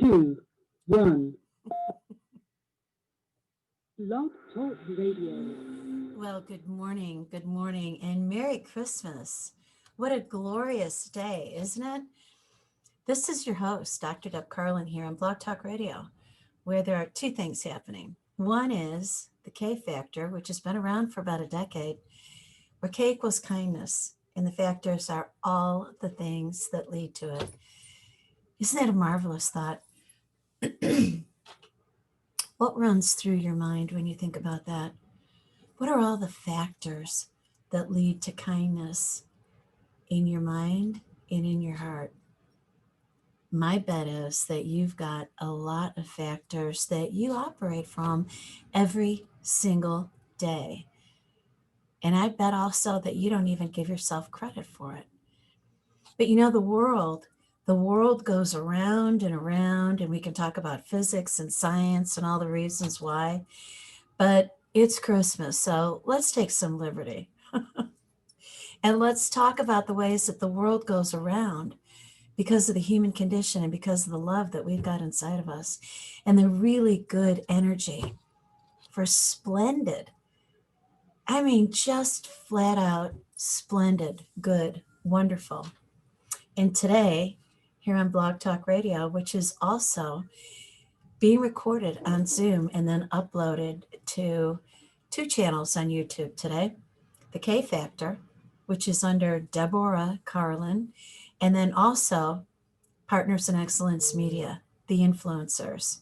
two, one. Love Talk Radio. Well, good morning, and Merry Christmas. What a glorious day, isn't it? This is your host, Dr. Deb Carlin, here on Blog Talk Radio, where there are two things happening. One is the K factor, which has been around for about a decade, where K equals kindness, and the factors are all the things that lead to it. Isn't that a marvelous thought? What runs through your mind when you think about that? What are all the factors that lead to kindness in your mind and in your heart? My bet is that you've got a lot of factors that you operate from every single day. And I bet also that you don't even give yourself credit for it. But you know, the world goes around and around, and we can talk about physics and science and all the reasons why. But it's Christmas, so let's take some liberty. And let's talk about the ways that the world goes around because of the human condition and because of the love that we've got inside of us and the really good energy for splendid. I mean, just flat out splendid, good, wonderful. And today, here on Blog Talk Radio, which is also being recorded on Zoom and then uploaded to two channels on YouTube today, the K Factor, which is under Deborah Carlin, and then also Partners in Excellence Media, the influencers.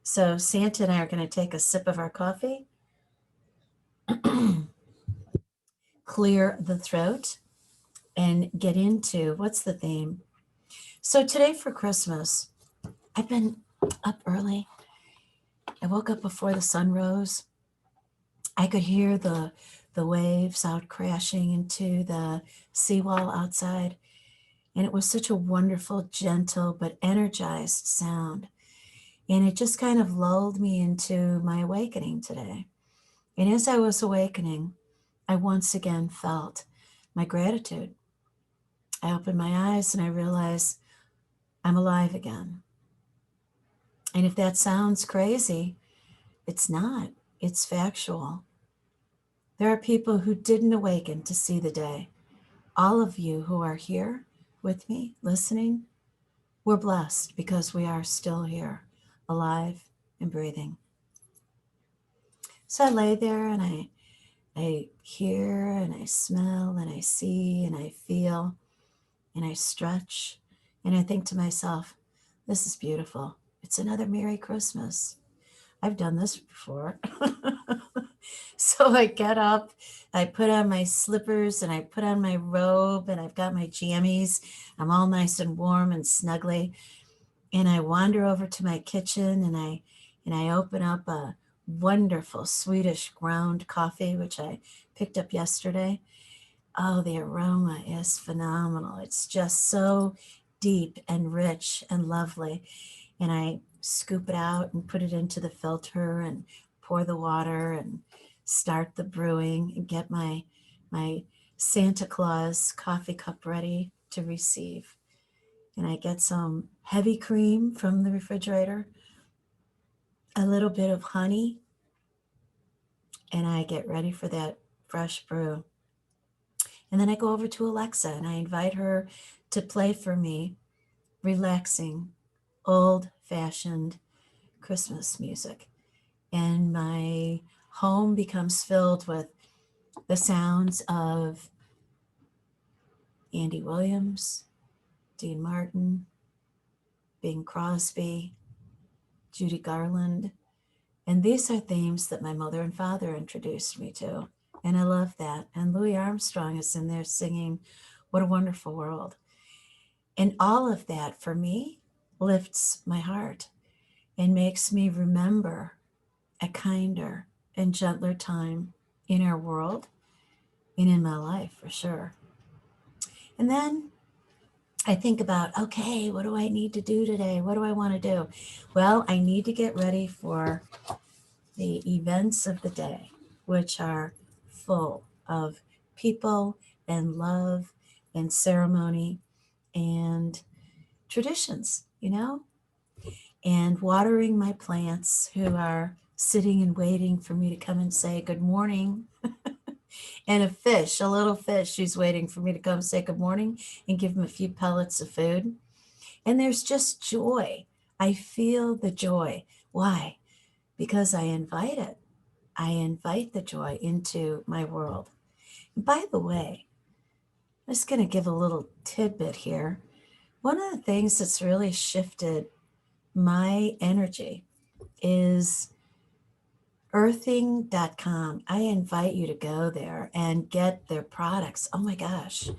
So Santa and I are going to take a sip of our coffee, clear the throat, and get into what's the theme. So today for Christmas, I've been up early. I woke up before the sun rose. I could hear the waves out crashing into the seawall outside. And it was such a wonderful, gentle, but energized sound. And it just kind of lulled me into my awakening today. And as I was awakening, I once again felt my gratitude. I opened my eyes and I realized I'm alive again. And if that sounds crazy, it's not, it's factual. There are people who didn't awaken to see the day. All of you who are here with me, listening, we're blessed because we are still here, alive and breathing. So I lay there and I hear and I smell and I see and I feel and I stretch and I think to myself, this is beautiful. It's another Merry Christmas. I've done this before. So I get up, I put on my slippers and I put on my robe and I've got my jammies. I'm all nice and warm and snuggly. And I wander over to my kitchen and I open up a wonderful Swedish ground coffee, which I picked up yesterday. Oh, the aroma is phenomenal. It's just so deep and rich and lovely. And I scoop it out and put it into the filter and pour the water and start the brewing and get my Santa Claus coffee cup ready to receive. And I get some heavy cream from the refrigerator, a little bit of honey, and I get ready for that fresh brew. And then I go over to Alexa and I invite her to play for me relaxing, old fashioned Christmas music. And my home becomes filled with the sounds of Andy Williams, Dean Martin, Bing Crosby, Judy Garland. And these are themes that my mother and father introduced me to. And I love that. And Louis Armstrong is in there singing What a Wonderful World. And all of that for me lifts my heart and makes me remember a kinder and gentler time in our world and in my life for sure. And then I think about, okay, what do I need to do today? What do I want to do? Well, I need to get ready for the events of the day, which are full of people and love and ceremony and traditions, you know? and watering my plants who are sitting and waiting for me to come and say good morning. And a fish, a little fish, she's waiting for me to come say good morning and give him a few pellets of food. And there's just joy. I feel the joy. Why? Because I invite it. I invite the joy into my world. And by the way, I'm just going to give a little tidbit here. One of the things that's really shifted my energy is earthing.com. I invite you to go there and get their products. Oh my gosh.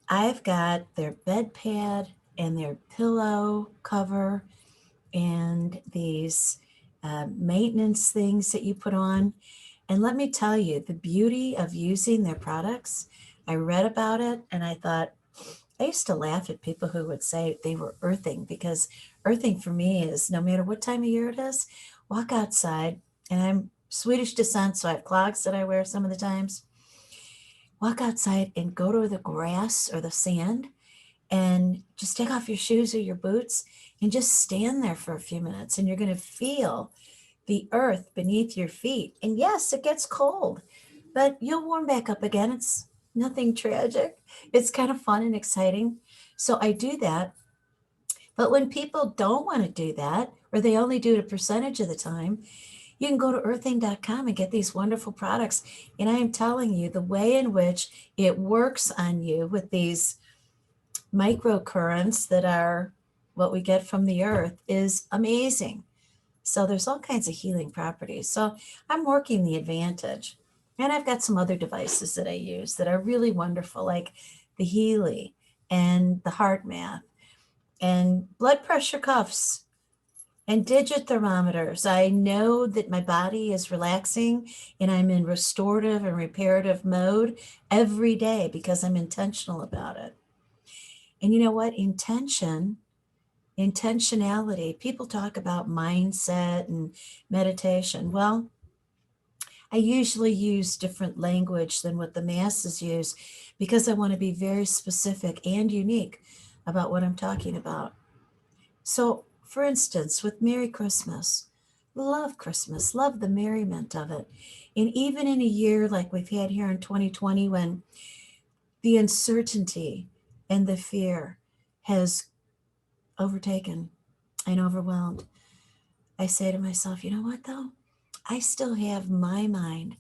I've got their bed pad and their pillow cover and these maintenance things that you put on. And let me tell you, the beauty of using their products, I read about it and I thought, I used to laugh at people who would say they were earthing, because earthing for me is no matter what time of year it is, walk outside, and I'm Swedish descent, so I have clogs that I wear some of the times. Walk outside and go to the grass or the sand and just take off your shoes or your boots and just stand there for a few minutes, and you're going to feel the earth beneath your feet. And yes, it gets cold, but you'll warm back up again. It's nothing tragic. It's kind of fun and exciting. So I do that. But when people don't want to do that, or they only do it a percentage of the time, you can go to earthing.com and get these wonderful products. And I am telling you, the way in which it works on you with these microcurrents that are what we get from the earth is amazing. So there's all kinds of healing properties. So I'm working the advantage. And I've got some other devices that I use that are really wonderful, like the Healy and the heart math and blood pressure cuffs and digit thermometers. I know that my body is relaxing and I'm in restorative and reparative mode every day because I'm intentional about it. And you know what? Intentionality. People talk about mindset and meditation. Well, I usually use different language than what the masses use because I want to be very specific and unique about what I'm talking about. So, for instance, with Merry Christmas, love the merriment of it. And even in a year like we've had here in 2020, when the uncertainty and the fear has overtaken and overwhelmed, I say to myself, you know what though? I still have my mind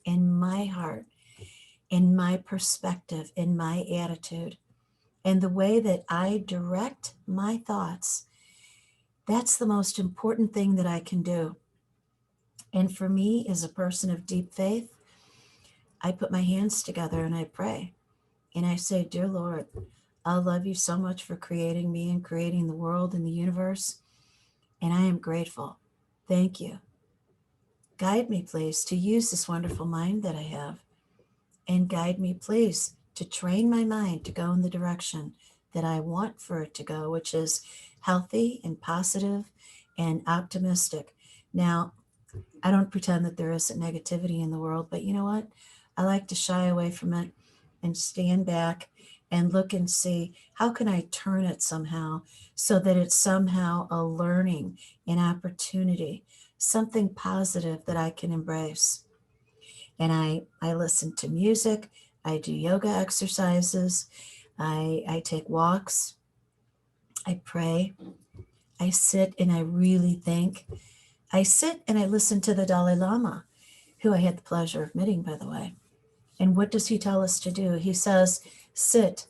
and my heart and my perspective and my attitude and the way that I direct my thoughts. That's the most important thing that I can do. And for me, as a person of deep faith, I put my hands together and I pray. And I say, Dear Lord, I love you so much for creating me and creating the world and the universe. And I am grateful. Thank you. Guide me, please, to use this wonderful mind that I have. And guide me, please, to train my mind to go in the direction that I want for it to go, which is healthy and positive and optimistic. Now, I don't pretend that there isn't negativity in the world, but you know what? I like to shy away from it and stand back and look and see how can I turn it somehow so that it's somehow a learning, an opportunity, something positive that I can embrace. And I listen to music, I do yoga exercises, I take walks, I pray, I sit and I really think. I sit and I listen to the Dalai Lama, who I had the pleasure of meeting, by the way. And what does he tell us to do? He says, sit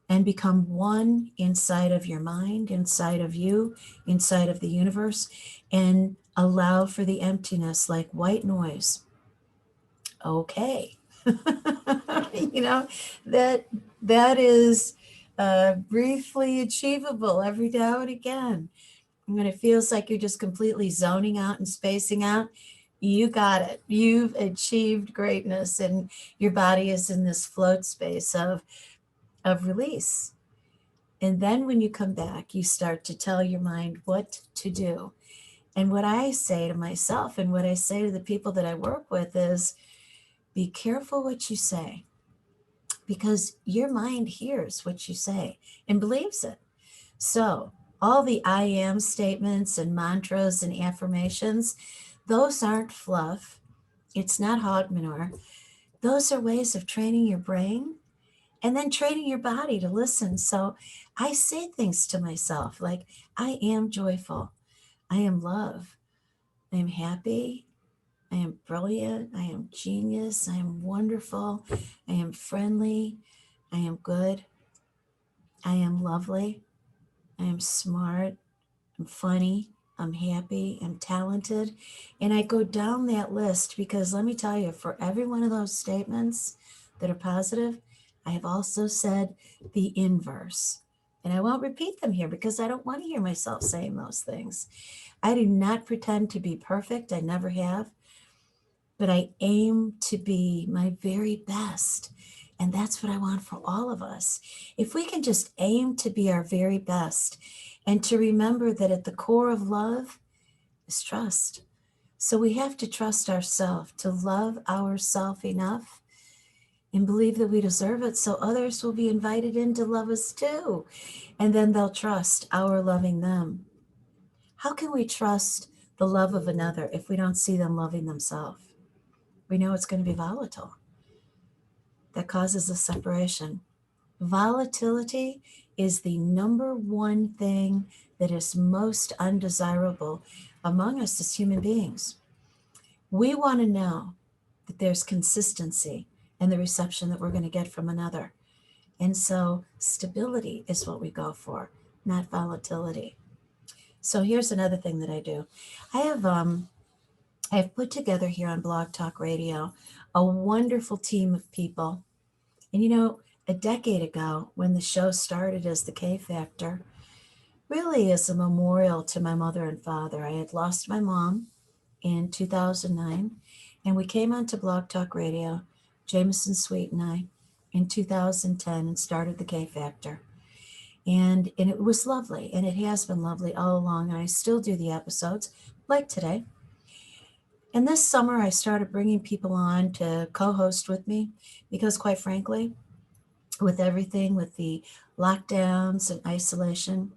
and become one inside of your mind, inside of you, inside of the universe, and allow for the emptiness like white noise. Okay. you know, that that is briefly achievable every now and again. When it feels like you're just completely zoning out and spacing out, you got it. You've achieved greatness, and your body is in this float space of release. And then when you come back, you start to tell your mind what to do. And what I say to myself and what I say to the people that I work with is be careful what you say, because your mind hears what you say and believes it. So, all the I am statements and mantras and affirmations, those aren't fluff. It's not hog manure. Those are ways of training your brain and then training your body to listen. So, I say things to myself like, I am joyful. I am love. I am happy. I am brilliant. I am genius. I am wonderful. I am friendly. I am good. I am lovely. I am smart. I'm funny. I'm happy. I'm talented. And I go down that list because let me tell you, for every one of those statements that are positive, I have also said the inverse. And I won't repeat them here because I don't want to hear myself saying those things. I do not pretend to be perfect. I never have. But I aim to be my very best. And that's what I want for all of us. If we can just aim to be our very best and to remember that at the core of love is trust. So we have to trust ourselves, to love ourselves enough and believe that we deserve it so others will be invited in to love us too. And then they'll trust our loving them. How can we trust the love of another if we don't see them loving themselves? We know it's going to be volatile. That causes a separation. Volatility is the number one thing that is most undesirable among us as human beings. We want to know that there's consistency in the reception that we're going to get from another. And so stability is what we go for, not volatility. So here's another thing that I do. I have I've put together here on Blog Talk Radio a wonderful team of people. And a decade ago, when the show started as the K Factor, really as a memorial to my mother and father, I had lost my mom in 2009, and we came onto Blog Talk Radio, Jameson Sweet and I, in 2010 and started the K Factor. And it was lovely, and it has been lovely all along, and I still do the episodes, like today. And this summer, I started bringing people on to co-host with me because, quite frankly, with everything, with the lockdowns and isolation,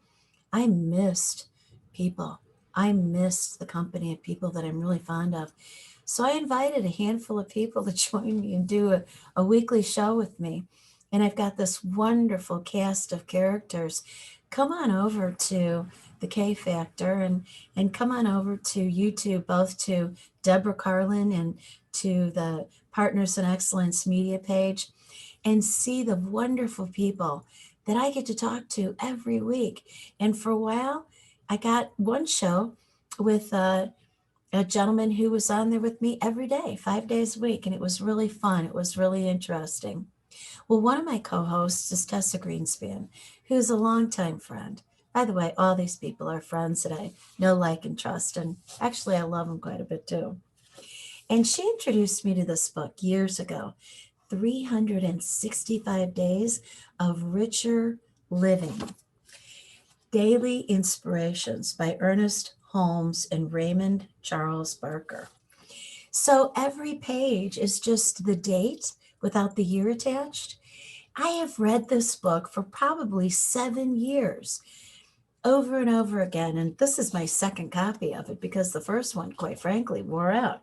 I missed people. I missed the company of people that I'm really fond of. So I invited a handful of people to join me and do a weekly show with me. And I've got this wonderful cast of characters. Come on over to the K Factor and come on over to YouTube, both to Deborah Carlin and to the Partners in Excellence media page, and see the wonderful people that I get to talk to every week. And for a while, I got one show with a gentleman who was on there with me every day, 5 days a week, and it was really fun. It was really interesting. Well, one of my co-hosts is Tessa Greenspan, who's a longtime friend. By the way, all these people are friends that I know, like, and trust, and actually I love them quite a bit too. And she introduced me to this book years ago, 365 Days of Richer Living, Daily Inspirations by Ernest Holmes and Raymond Charles Barker. So every page is just the date without the year attached. I have read this book for probably 7 years, over and over again. And this is my second copy of it because the first one, quite frankly, wore out.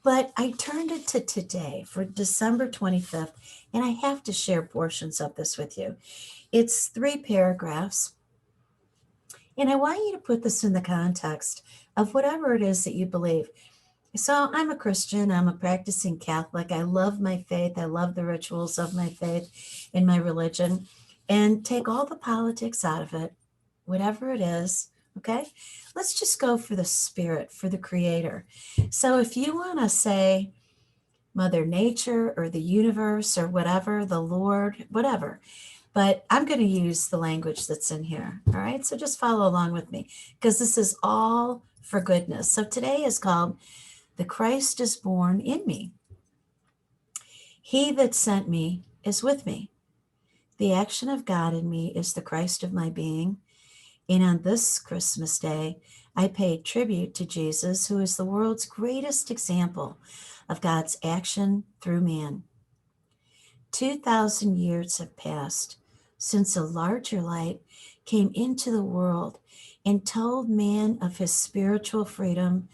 But I turned it to today for December 25th, and I have to share portions of this with you. It's 3 paragraphs, and I want you to put this in the context of whatever it is that you believe. So I'm a Christian, I'm a practicing Catholic. I love my faith, I love the rituals of my faith in my religion, and take all the politics out of it, whatever it is, okay? Let's just go for the spirit, for the creator. So if you want to say Mother Nature or the universe or whatever, the Lord, whatever, but I'm going to use the language that's in here. All right. So just follow along with me because this is all for goodness. So today is called The Christ is Born in Me. He that sent me is with me. The action of God in me is the Christ of my being. And on this Christmas Day, I pay tribute to Jesus, who is the world's greatest example of God's action through man. 2,000 years have passed since a larger light came into the world and told man of his spiritual freedom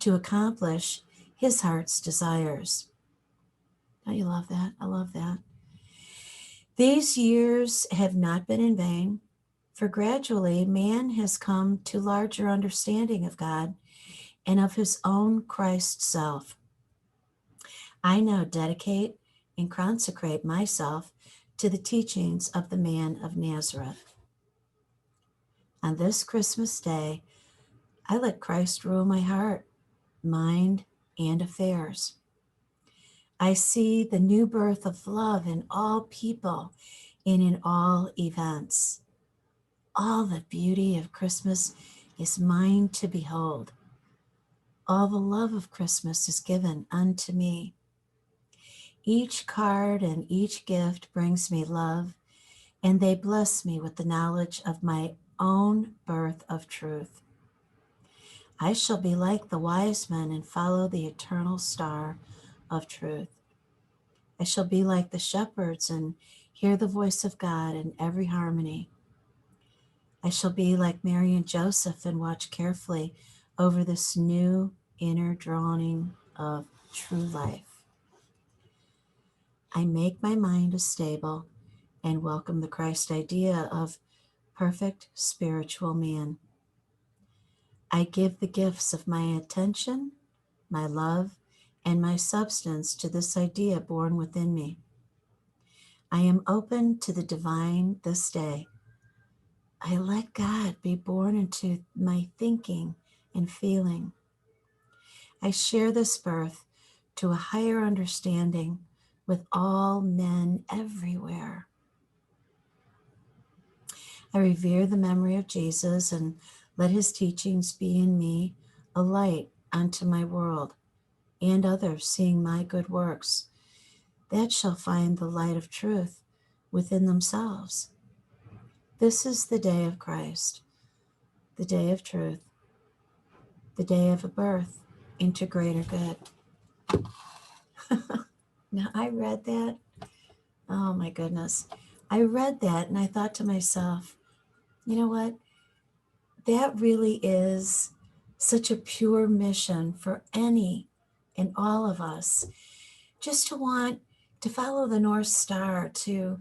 to accomplish his heart's desires. Don't you love that? I love that. These years have not been in vain, for gradually man has come to larger understanding of God and of his own Christ self. I now dedicate and consecrate myself to the teachings of the man of Nazareth. On this Christmas day, I let Christ rule my heart, mind, and affairs. I see the new birth of love in all people and in all events. All the beauty of Christmas is mine to behold. All the love of Christmas is given unto me. Each card and each gift brings me love, and they bless me with the knowledge of my own birth of truth. I shall be like the wise men and follow the eternal star of truth. I shall be like the shepherds and hear the voice of God in every harmony. I shall be like Mary and Joseph and watch carefully over this new inner dawning of true life. I make my mind a stable and welcome the Christ idea of perfect spiritual man. I give the gifts of my attention, my love, and my substance to this idea born within me. I am open to the divine this day. I let God be born into my thinking and feeling. I share this birth to a higher understanding with all men everywhere. I revere the memory of Jesus and let his teachings be in me a light unto my world and others seeing my good works that shall find the light of truth within themselves. This is the day of Christ, the day of truth, the day of a birth into greater good. Now, I read that. Oh my goodness. I read that and I thought to myself, you know what? That really is such a pure mission for any and all of us, just to want to follow the North Star, to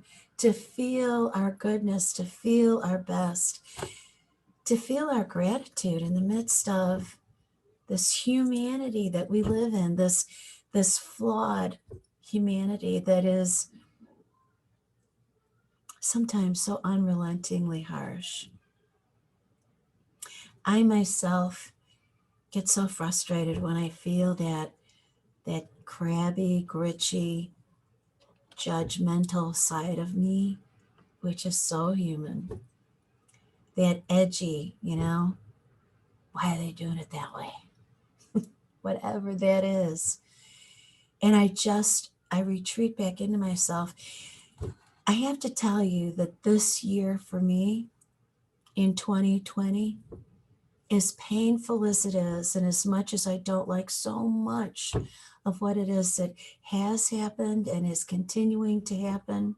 feel our goodness, to feel our best, to feel our gratitude in the midst of this humanity that we live in, this flawed humanity that is sometimes so unrelentingly harsh. I myself get so frustrated when I feel that crabby, gritchy, judgmental side of me, which is so human. That edgy, why are they doing it that way? Whatever that is. And I retreat back into myself. I have to tell you that this year for me in 2020, as painful as it is, and as much as I don't like so much of what it is that has happened and is continuing to happen,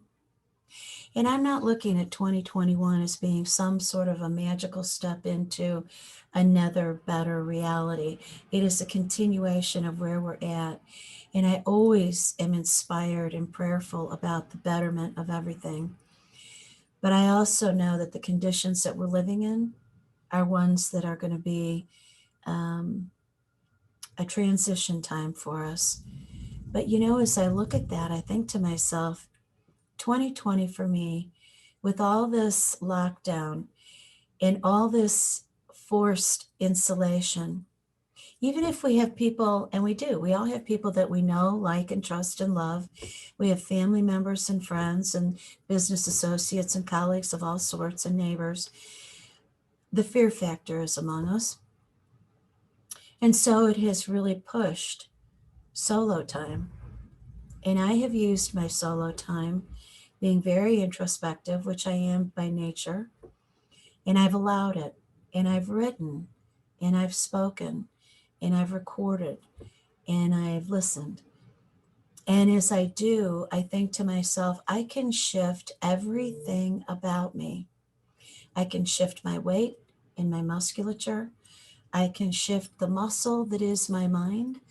and I'm not looking at 2021 as being some sort of a magical step into another better reality. It is a continuation of where we're at. And I always am inspired and prayerful about the betterment of everything. But I also know that the conditions that we're living in are ones that are going to be a transition time for us. But as I look at that, I think to myself, 2020 for me, with all this lockdown and all this forced insulation, even if we have people, and we all have people that we know, like, and trust and love. We have family members and friends and business associates and colleagues of all sorts and neighbors. The fear factor is among us. And so it has really pushed solo time. And I have used my solo time being very introspective, which I am by nature. And I've allowed it. And I've written. And I've spoken. And I've recorded. And I've listened. And as I do, I think to myself, I can shift everything about me. I can shift my weight and my musculature. I can shift the muscle that is my mind,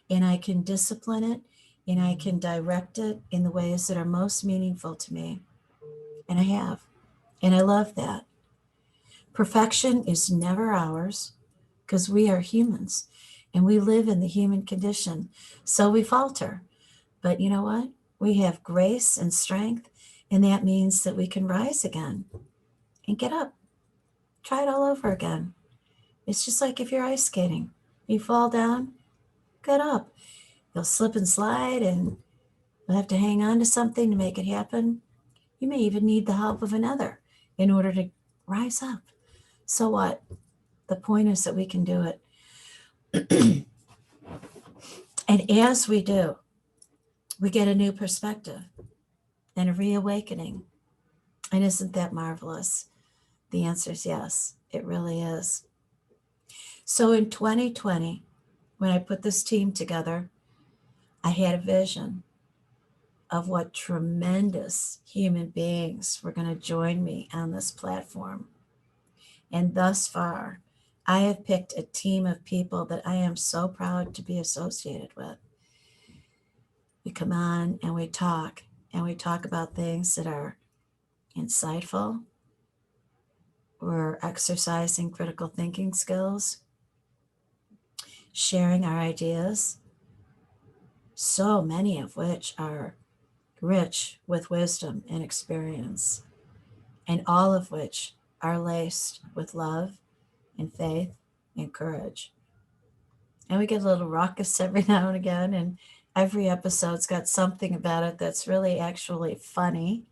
and I can discipline it, and I can direct it in the ways that are most meaningful to me. And I have. And I love that. Perfection is never ours because we are humans and we live in the human condition. So we falter. But you know what? We have grace and strength, and that means that we can rise again and get up. Try it all over again. It's just like if you're ice skating. You fall down, get up. You'll slip and slide, and you'll have to hang on to something to make it happen. You may even need the help of another in order to rise up. So what? The point is that we can do it. And as we do, we get a new perspective and a reawakening. And isn't that marvelous? The answer is yes, it really is. So in 2020, when I put this team together, I had a vision of what tremendous human beings were going to join me on this platform. And thus far, I have picked a team of people that I am so proud to be associated with. We come on and we talk about things that are insightful. We're exercising critical thinking skills, sharing our ideas, so many of which are rich with wisdom and experience, and all of which are laced with love and faith and courage. And we get a little raucous every now and again, and every episode's got something about it that's really actually funny.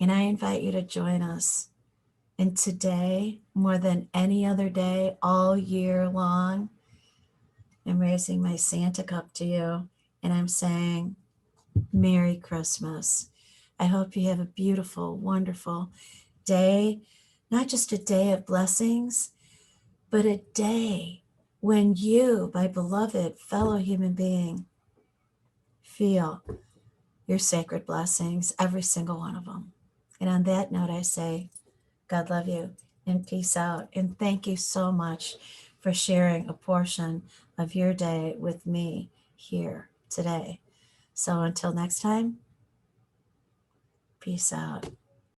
And I invite you to join us. And today, more than any other day, all year long, I'm raising my Santa cup to you and I'm saying, Merry Christmas. I hope you have a beautiful, wonderful day, not just a day of blessings, but a day when you, my beloved fellow human being, feel your sacred blessings, every single one of them. And on that note, I say, God love you and peace out. And thank you so much for sharing a portion of your day with me here today. So until next time, peace out.